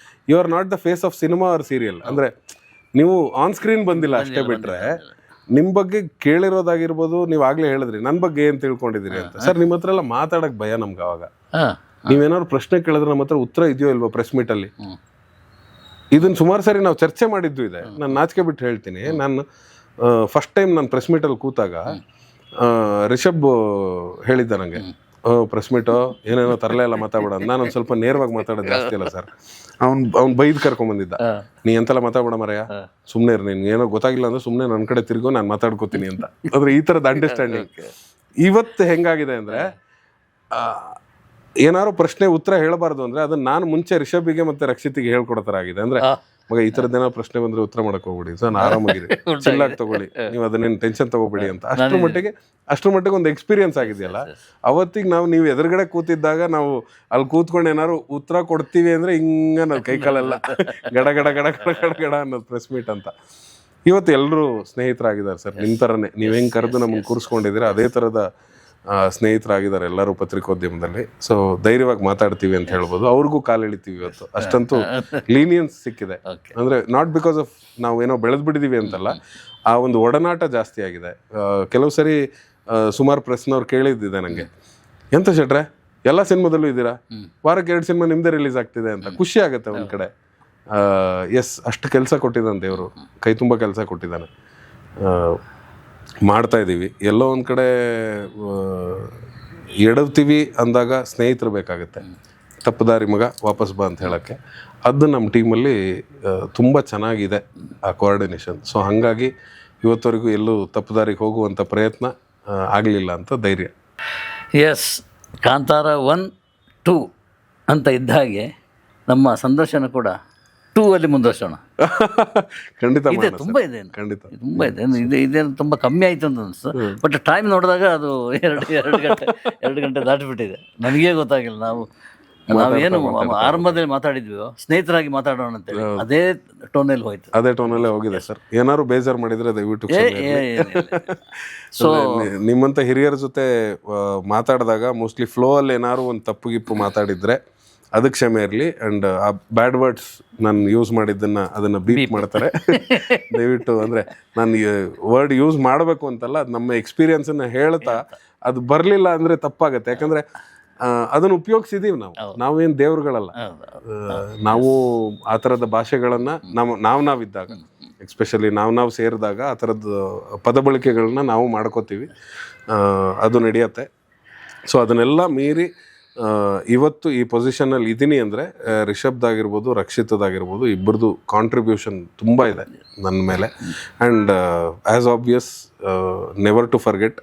[SPEAKER 2] you are not the face of cinema or serial. ಅಂದರೆ ನೀವು ಆನ್ ಸ್ಕ್ರೀನ್ ಬಂದಿಲ್ಲ ಅಷ್ಟೇ. ಬಿಟ್ಟರೆ ನಿಮ್ಮ ಬಗ್ಗೆ ಕೇಳಿರೋದಾಗಿರ್ಬೋದು, ನೀವು ಆಗಲೇ ಹೇಳಿದ್ರಿ ನನ್ನ ಬಗ್ಗೆ ಏನು ತಿಳ್ಕೊಂಡಿದ್ದೀರಿ ಅಂತ. ಸರ್ ನಿಮ್ಮ ಹತ್ರ ಎಲ್ಲ ಮಾತಾಡೋಕ್ಕೆ ಭಯ ನಮ್ಗೆ. ಅವಾಗ ನೀವೇನಾದ್ರು ಪ್ರಶ್ನೆ ಕೇಳಿದ್ರೆ ನಮ್ಮ ಹತ್ರ ಉತ್ತರ ಇದೆಯೋ ಇಲ್ವೋ ಪ್ರೆಸ್ ಮೀಟಲ್ಲಿ. ಇದನ್ನು ಸುಮಾರು ಸಾರಿ ನಾವು ಚರ್ಚೆ ಮಾಡಿದ್ದು ಇದೆ. ನಾನು ನಾಚಿಕೆ ಬಿಟ್ಟು ಹೇಳ್ತೀನಿ, ನಾನು ಫಸ್ಟ್ ಟೈಮ್ ನಾನು ಪ್ರೆಸ್ ಮೀಟಲ್ಲಿ ಕೂತಾಗ ರಿಷಬ್ ಹೇಳಿದ್ದ ನನಗೆ, ಪ್ರೆಸ್ ಮೀಟು ಏನೇನೋ ತರಲೇ ಎಲ್ಲ ಮಾತಾಡೋಣ. ನಾನೊಂದು ಸ್ವಲ್ಪ ನೇರವಾಗಿ ಮಾತಾಡೋದು ಜಾಸ್ತಿ ಅಲ್ಲ ಸರ್. ಅವ್ನು ಬೈದು ಕರ್ಕೊಂಬಂದಿದ್ದ, ನೀ ಎಂತೆಲ್ಲ ಮಾತಾಡೋಣ ಮರೆಯ, ಸುಮ್ಮನೆ ಇರು, ನೀನು ಏನೋ ಗೊತ್ತಾಗಿಲ್ಲ ಅಂದ್ರೆ ಸುಮ್ಮನೆ ನನ್ನ ಕಡೆ ತಿರ್ಗೋ, ನಾನು ಮಾತಾಡ್ಕೋತೀನಿ ಅಂತ. ಅಂದ್ರೆ ಈ ಥರದ ಅಂಡರ್ಸ್ಟ್ಯಾಂಡಿಂಗ್ ಇವತ್ತು ಹೆಂಗಾಗಿದೆ ಅಂದರೆ, ಏನಾದ್ರು ಪ್ರಶ್ನೆ ಉತ್ತರ ಹೇಳಬಾರ್ದು ಅಂದರೆ ಅದನ್ನ ನಾನು ಮುಂಚೆ ರಿಷಬ್ಗೆ ಮತ್ತು ರಕ್ಷಿತಿಗೆ ಹೇಳ್ಕೊಡೋ ಥರ ಆಗಿದೆ. ಅಂದರೆ ಮಗ ಈ ಥರದ್ದೇನೋ ಪ್ರಶ್ನೆ ಬಂದರೆ ಉತ್ತರ ಮಾಡಕ್ಕೆ ಹೋಗ್ಬಿಡಿ ಸರ್, ನಾನು ಆರಾಮಾಗಿದೆ, ಚಿಲ್ಲಾಗಿ ತಗೊಳ್ಳಿ, ನೀವು ಅದನ್ನೇನು ಟೆನ್ಷನ್ ತಗೋಬೇಡಿ ಅಂತ. ಅಷ್ಟ್ರ ಮಟ್ಟಿಗೆ ಒಂದು ಎಕ್ಸ್ಪೀರಿಯನ್ಸ್ ಆಗಿದೆಯಲ್ಲ. ಅವತ್ತಿಗೆ ನೀವು ಎದುರುಗಡೆ ಕೂತಿದ್ದಾಗ ನಾವು ಅಲ್ಲಿ ಕೂತ್ಕೊಂಡು ಏನಾದ್ರು ಉತ್ತರ ಕೊಡ್ತೀವಿ ಅಂದರೆ ಹಿಂಗೆ ನಾವು ಕೈಕಾಲೆಲ್ಲ ಗಡ ಗಡ ಗಡ ಗಡ ಗಡ ಗಡ ಅನ್ನೋದು ಪ್ರೆಸ್ ಮೀಟ್ ಅಂತ. ಇವತ್ತು ಎಲ್ಲರೂ ಸ್ನೇಹಿತರಾಗಿದ್ದಾರೆ ಸರ್, ನಿಮ್ಮ ಥರನೇ. ನೀವು ಹೆಂಗೆ ಕರೆದು ನಮ್ಮನ್ನು ಕೂರಿಸ್ಕೊಂಡಿದ್ದೀರಾ ಅದೇ ಥರದ ಸ್ನೇಹಿತರಾಗಿದ್ದಾರೆ ಎಲ್ಲರೂ ಪತ್ರಿಕೋದ್ಯಮದಲ್ಲಿ. ಸೊ ಧೈರ್ಯವಾಗಿ ಮಾತಾಡ್ತೀವಿ ಅಂತ ಹೇಳ್ಬೋದು. ಅವ್ರಿಗೂ ಕಾಲೆಳಿತೀವಿ ಇವತ್ತು, ಅಷ್ಟಂತೂ ಲೀನಿಯನ್ಸ್ ಸಿಕ್ಕಿದೆ. ಅಂದರೆ ನಾಟ್ ಬಿಕಾಸ್ ಆಫ್ ನಾವು ಏನೋ ಬೆಳೆದ್ಬಿಟ್ಟಿದ್ದೀವಿ ಅಂತಲ್ಲ, ಆ ಒಂದು ಒಡನಾಟ ಜಾಸ್ತಿ ಆಗಿದೆ. ಕೆಲವು ಸರಿ ಸುಮಾರು ಪ್ರೆಸ್ನವ್ರು ಕೇಳಿದ್ದಿದೆ ನನಗೆ, ಎಂತ ಶೆಟ್ರೆ ಎಲ್ಲ ಸಿನಿಮಾದಲ್ಲೂ ಇದ್ದೀರಾ, ವಾರಕ್ಕೆ 2 ಸಿನಿಮಾ ನಿಮ್ಮದೇ ರಿಲೀಸ್ ಆಗ್ತಿದೆ ಅಂತ. ಖುಷಿ ಆಗುತ್ತೆ ಒಂದು ಕಡೆ. ಎಸ್, ಅಷ್ಟು ಕೆಲಸ ಕೊಟ್ಟಿದ್ದಾನೆ ದೇವರು, ಕೈ ತುಂಬ ಕೆಲಸ ಕೊಟ್ಟಿದ್ದಾನೆ. ಮಾಡ್ತಾ ಇದ್ದೀವಿ. ಎಲ್ಲೋ ಒಂದು ಕಡೆ ಎಡವ್ತೀವಿ ಅಂದಾಗ ಸ್ನೇಹಿತರು ಬೇಕಾಗುತ್ತೆ. ತಪ್ಪುದಾರಿ ಮಗ ವಾಪಸ್ ಬಾ ಅಂತ ಹೇಳೋಕ್ಕೆ. ಅದು ನಮ್ಮ ಟೀಮಲ್ಲಿ ತುಂಬ ಚೆನ್ನಾಗಿದೆ ಆ ಕೋಆರ್ಡಿನೇಷನ್. ಸೊ ಹಾಗಾಗಿ ಇವತ್ತವರೆಗೂ ಎಲ್ಲೂ ತಪ್ಪುದಾರಿಗೆ ಹೋಗುವಂಥ ಪ್ರಯತ್ನ ಆಗಲಿಲ್ಲ ಅಂತ ಧೈರ್ಯ.
[SPEAKER 1] ಎಸ್, ಕಾಂತಾರ 1, 2 ಅಂತ ಇದ್ದ ಹಾಗೆ ನಮ್ಮ ಸಂದರ್ಶನ ಕೂಡ 2 ಅಲ್ಲಿ ಮುಂದುವರ್ಸೋಣ.
[SPEAKER 2] ಖಂಡಿತ
[SPEAKER 1] ಇದೆ, ತುಂಬ ಇದೆ,
[SPEAKER 2] ಖಂಡಿತ
[SPEAKER 1] ತುಂಬ ಇದೆ. ಇದೇನು ತುಂಬ ಕಮ್ಮಿ ಆಯಿತು ಅಂತ ಅನಿಸ್ತು. ಬಟ್ ಟೈಮ್ ನೋಡಿದಾಗ ಅದು 2 ಗಂಟೆ ದಾಟಿಬಿಟ್ಟಿದೆ. ನನಗೇ ಗೊತ್ತಾಗಿಲ್ಲ. ನಾವೇನು ಆರಂಭದಲ್ಲಿ ಮಾತಾಡಿದ್ವಿ, ಸ್ನೇಹಿತರಾಗಿ ಮಾತಾಡೋಣ ಅಂತೇಳಿ, ಅದೇ ಟೋನಲ್ಲಿ ಹೋಯ್ತು.
[SPEAKER 2] ಅದೇ ಟೋನಲ್ಲೇ ಹೋಗಿದೆ ಸರ್. ಏನಾದ್ರು ಬೇಜಾರು ಮಾಡಿದ್ರೆ ದಯವಿಟ್ಟು.
[SPEAKER 1] ಸೊ
[SPEAKER 2] ನಿಮ್ಮಂಥ ಹಿರಿಯರ ಜೊತೆ ಮಾತಾಡಿದಾಗ ಮೋಸ್ಟ್ಲಿ ಫ್ಲೋ ಅಲ್ಲಿ ಏನಾದ್ರು ಒಂದು ತಪ್ಪು ಗಿಪ್ಪು ಮಾತಾಡಿದ್ರೆ ಅದಕ್ಕೆ ಕ್ಷಮೆ ಇರಲಿ. ಆ್ಯಂಡ್ ಆ ಬ್ಯಾಡ್ ವರ್ಡ್ಸ್ ನಾನು ಯೂಸ್ ಮಾಡಿದ್ದನ್ನು ಅದನ್ನು ಬೀಪ್ ಮಾಡ್ತಾರೆ ದಯವಿಟ್ಟು. ಅಂದರೆ ನಾನು ವರ್ಡ್ ಯೂಸ್ ಮಾಡಬೇಕು ಅಂತಲ್ಲ, ಅದು ನಮ್ಮ ಎಕ್ಸ್ಪೀರಿಯನ್ಸನ್ನು ಹೇಳ್ತಾ ಅದು ಬರಲಿಲ್ಲ ಅಂದರೆ ತಪ್ಪಾಗತ್ತೆ. ಯಾಕಂದರೆ ಅದನ್ನು ಉಪಯೋಗಿಸಿದೀವಿ ನಾವೇನು ದೇವ್ರುಗಳಲ್ಲ. ನಾವು ಆ ಥರದ ಭಾಷೆಗಳನ್ನು ನಾವಿದ್ದಾಗ, ಎಸ್ಪೆಷಲಿ ನಾವು ಸೇರಿದಾಗ ಆ ಥರದ್ದು ಪದ ಬಳಕೆಗಳನ್ನ ನಾವು ಮಾಡ್ಕೋತೀವಿ. ಅದು ನಡೆಯುತ್ತೆ. ಸೊ ಅದನ್ನೆಲ್ಲ ಮೀರಿ ಇವತ್ತು ಈ ಪೊಸಿಷನಲ್ಲಿ ಇದ್ದೀನಿ ಅಂದರೆ ರಿಷಬ್ದಾಗಿರ್ಬೋದು, ರಕ್ಷಿತದಾಗಿರ್ಬೋದು, ಇಬ್ಬರದು ಕಾಂಟ್ರಿಬ್ಯೂಷನ್ ತುಂಬ ಇದೆ ನನ್ನ ಮೇಲೆ. And as obvious, never to forget,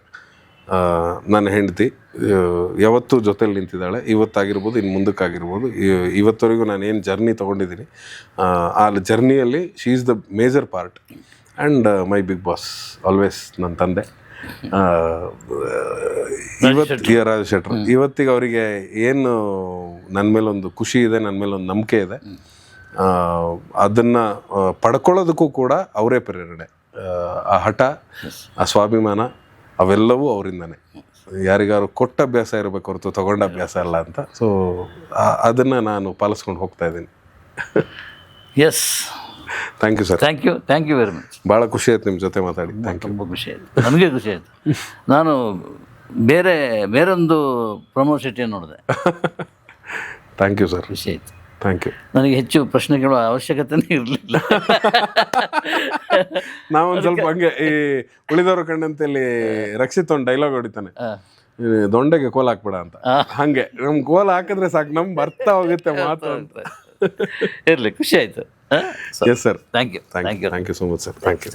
[SPEAKER 2] ನನ್ನ ಹೆಂಡತಿ ಯಾವತ್ತೂ ಜೊತೆಲಿ ನಿಂತಿದ್ದಾಳೆ. ಇವತ್ತಾಗಿರ್ಬೋದು, ಇನ್ನು ಮುಂದಕ್ಕಾಗಿರ್ಬೋದು, ಇವತ್ತವರೆಗೂ ನಾನು ಏನು ಜರ್ನಿ ತೊಗೊಂಡಿದ್ದೀನಿ ಆ ಜರ್ನಿಯಲ್ಲಿ she is the major part. And my big boss always ನನ್ನ ತಂದೆ ರಾಜ್ ಶೆಟ್ರು. ಇವತ್ತಿಗೆ ಅವರಿಗೆ ಏನು ನನ್ನ ಮೇಲೊಂದು ಖುಷಿ ಇದೆ, ನನ್ನ ಮೇಲೊಂದು ನಂಬಿಕೆ ಇದೆ. ಅದನ್ನ ಪಡ್ಕೊಳ್ಳೋದಕ್ಕೂ ಕೂಡ ಅವರೇ ಪ್ರೇರಣೆ. ಆ ಹಠ, ಆ ಸ್ವಾಭಿಮಾನ ಅವೆಲ್ಲವೂ ಅವರಿಂದನೇ. ಯಾರಿಗಾರು ಕೊಟ್ಟ ಅಭ್ಯಾಸ ಇರಬೇಕು ಹೊರತು ತಗೊಂಡ ಅಭ್ಯಾಸ ಅಲ್ಲ ಅಂತ. ಸೊ ಅದನ್ನ ನಾನು ಪಾಲಿಸ್ಕೊಂಡು ಹೋಗ್ತಾ ಇದ್ದೀನಿ.
[SPEAKER 1] Yes,
[SPEAKER 2] thank you sir.
[SPEAKER 1] Thank you very much.
[SPEAKER 2] ಭಾಳ ಖುಷಿ ಆಯ್ತು ನಿಮ್ಮ ಜೊತೆ ಮಾತಾಡಿ. Thank you.
[SPEAKER 1] ತುಂಬ ಖುಷಿ ಆಯಿತು, ನನಗೆ ಖುಷಿ ಆಯಿತು. ನಾನು ಬೇರೊಂದು ಪ್ರಮೋಸಿಟಿಯನ್ನು ನೋಡಿದೆ.
[SPEAKER 2] Thank you sir.
[SPEAKER 1] ಖುಷಿ ಆಯಿತು.
[SPEAKER 2] Thank you.
[SPEAKER 1] ನನಗೆ ಹೆಚ್ಚು ಪ್ರಶ್ನೆ ಕೇಳುವ ಅವಶ್ಯಕತೆನೇ ಇರಲಿಲ್ಲ.
[SPEAKER 2] ನಾವೊಂದು ಸ್ವಲ್ಪ ಹಂಗೆ ಈ ಉಳಿದವರು ಕಂಡಂತಲ್ಲಿ ರಕ್ಷಿತ್ ಒಂದು ಡೈಲಾಗ್ ಹೊಡಿತಾನೆ, ದೊಂಡೆಗೆ ಕೋಲ್ ಹಾಕ್ಬೇಡ ಅಂತ. ಹಂಗೆ ನಮ್ ಕೋಲ್ ಹಾಕಿದ್ರೆ ಸಾಕು, ನಮ್ ಬರ್ತಾ ಹೋಗುತ್ತೆ ಮಾತು ಅಂತ.
[SPEAKER 1] ಇರಲಿ, ಖುಷಿ ಆಯಿತು.
[SPEAKER 2] Yes sir.
[SPEAKER 1] Thank you.
[SPEAKER 2] Thank you so much sir. Thank you.